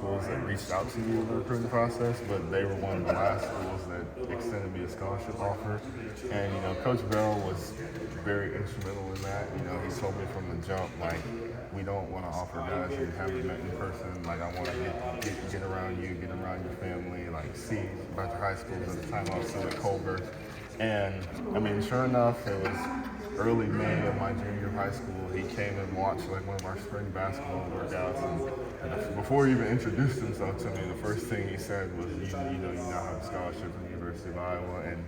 schools that reached out to me in the recruiting process, but they were one of the last schools that extended me a scholarship offer. And, Coach Bell was very instrumental in that. He told me from the jump, like, we don't want to offer guys who haven't met in person. Like, I want to get around you, get around your family, like, see a bunch of high schools at the time I was still at Culver. And, sure enough, it was early May of my junior year of high school. He came and watched, like, one of our spring basketball workouts. And before he even introduced himself to me, the first thing he said was, you now have a scholarship from the University of Iowa. And,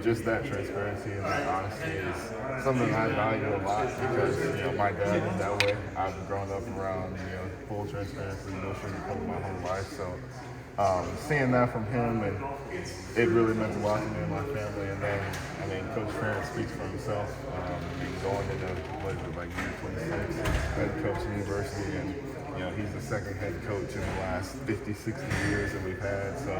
just that transparency and that honesty is something I value a lot because, my dad is that way. I've grown up around, full transparency, no sugarcoat my whole life. So seeing that from him, and it really meant a lot to me and my family. And then, Coach Ferentz speaks for himself. Going into, year 26, head coach of the university, and he's the second head coach in the last 50, 60 years that we've had. So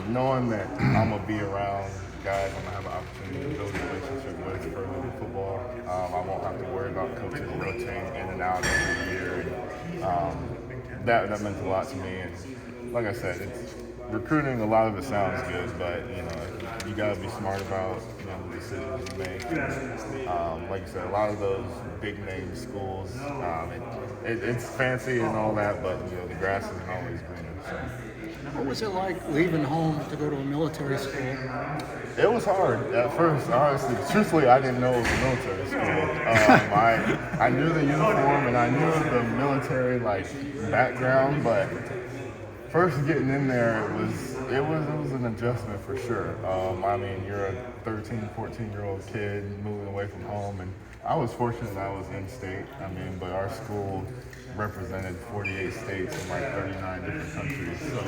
knowing that I'm going to be around guys I'm going to have an opportunity to build a relationship with further than football, I won't have to worry about coaches rotating in and out every year. And, that meant a lot to me. And like I said, it's recruiting, a lot of it sounds good, but you got to be smart about the decisions you make. Like I said, a lot of those big name schools, it's fancy and all that, but the grass isn't always greener. So. What was it like leaving home to go to a military school? It was hard at first, honestly. Truthfully, I didn't know it was a military school. I knew the uniform and I knew the military background, but first getting in there, it was an adjustment for sure. You're a 13, 14-year-old kid moving away from home, and I was fortunate I was in state. But our school represented 48 states and 39 different countries. So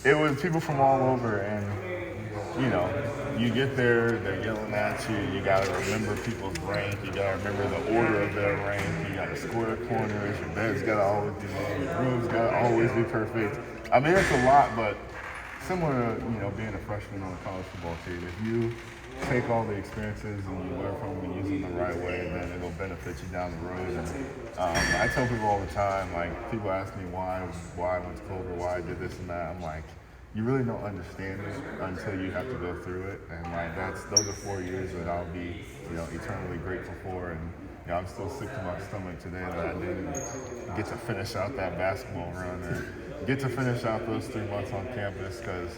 it was people from all over, and you get there, they're yelling at you. You got to remember people's rank. You got to remember the order of their rank. You got to square corners. Your bed's got to always be low. Your room's got to always be perfect. It's a lot, but similar to being a freshman on a college football team. If you take all the experiences and you learn from them and use them the right way, then it'll benefit you down the road. And I tell people all the time, people ask me why I went to Culver, why I did this and that. I'm like, you really don't understand it until you have to go through it, and those are 4 years that I'll be, eternally grateful for. And I'm still sick to my stomach today that I didn't get to finish out that basketball run or get to finish out those 3 months on campus, because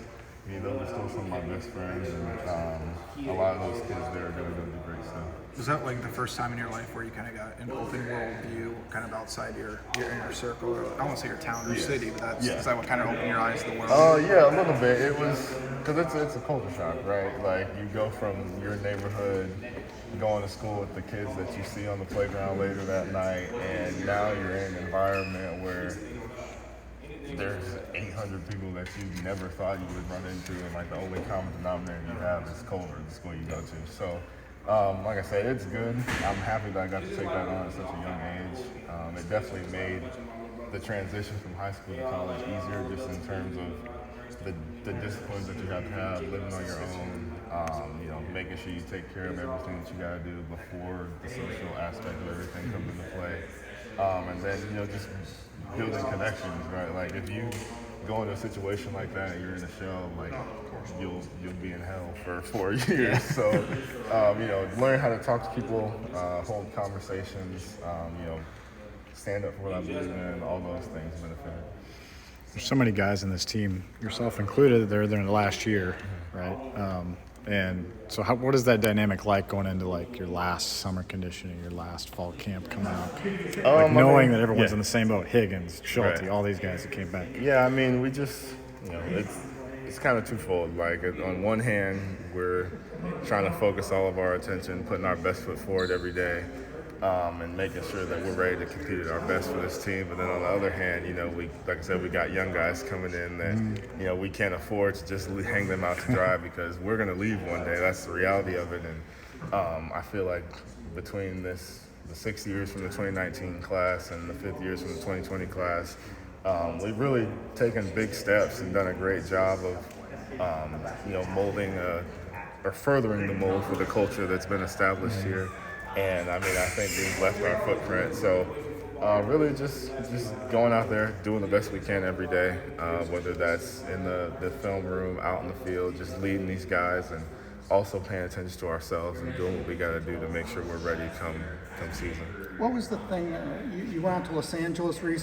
those are still some of my best friends, and a lot of those kids there are going to do great stuff. Was that the first time in your life where you kind of got an open world view, kind of outside your inner circle, or I won't say your town or city, but is that what kind of opened your eyes to the world? Yeah, a little bit. It was because it's a culture shock, right? You go from your neighborhood, going to school with the kids that you see on the playground later that night, and now you're in an environment where there's 800 people that you never thought you would run into, and the only common denominator you have is Culver, the school you go to. So, like I said, it's good. I'm happy that I got to take that on at such a young age. It definitely made the transition from high school to college easier, just in terms of the disciplines that you have to have, living on your own, making sure you take care of everything that you got to do before the social aspect of everything comes into play. And then, just building connections, right? If you go into a situation like that and you're in a shell, you'll be in hell for 4 years. So, learn how to talk to people, hold conversations, stand up for what I believe in, all those things benefit. There's so many guys in this team, yourself included, they're in the last year, right? And so what is that dynamic like going into your last summer conditioning, your last fall camp coming up? Knowing that everyone's in the same boat, Higgins, Schulte, all these guys that came back. Yeah, we just, it's kind of twofold. On one hand, we're trying to focus all of our attention, putting our best foot forward every day, and making sure that we're ready to compete at our best for this team. But then on the other hand, we, like I said, we got young guys coming in that, we can't afford to just hang them out to dry because we're going to leave one day. That's the reality of it. And I feel like between the 6 years from the 2019 class and the 5 years from the 2020 class, we've really taken big steps and done a great job of, molding or furthering the mold for the culture that's been established here. And I think we've left our footprint. So Really just going out there, doing the best we can every day, whether that's in the film room, out in the field, just leading these guys and also paying attention to ourselves and doing what we got to do to make sure we're ready come season. What was the thing? You went out to Los Angeles recently.